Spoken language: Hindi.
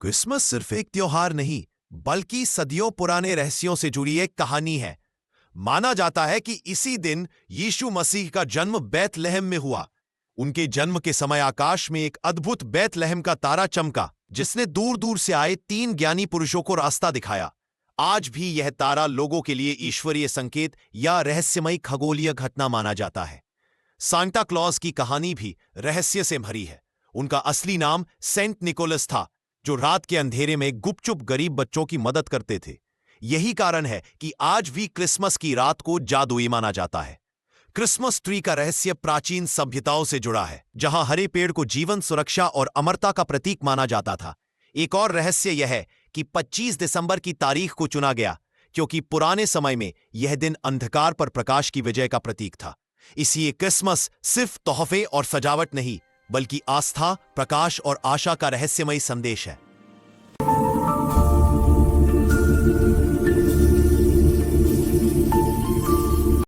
क्रिसमस सिर्फ एक त्योहार नहीं, बल्कि सदियों पुराने रहस्यों से जुड़ी एक कहानी है। माना जाता है कि इसी दिन यीशु मसीह का जन्म बैतलहम में हुआ। उनके जन्म के समय आकाश में एक अद्भुत बैतलहम का तारा चमका, जिसने दूर दूर से आए 3 पुरुषों को रास्ता दिखाया। आज भी यह तारा लोगों के लिए ईश्वरीय संकेत या रहस्यमयी खगोलीय घटना माना जाता है। सांता क्लॉज की कहानी भी रहस्य से भरी है। उनका असली नाम सेंट निकोलस था, जो रात के अंधेरे में गुपचुप गरीब बच्चों की मदद करते थे। यही कारण है कि आज भी क्रिसमस की रात को जादुई माना जाता है। क्रिसमस ट्री का रहस्य प्राचीन सभ्यताओं से जुड़ा है, जहां हरे पेड़ को जीवन, सुरक्षा और अमरता का प्रतीक माना जाता था। एक और रहस्य यह है कि 25 दिसंबर की तारीख को चुना गया, क्योंकि पुराने समय में यह दिन अंधकार पर प्रकाश की विजय का प्रतीक था। इसलिए क्रिसमस सिर्फ तोहफे और सजावट नहीं, बल्कि आस्था, प्रकाश और आशा का रहस्यमयी संदेश है।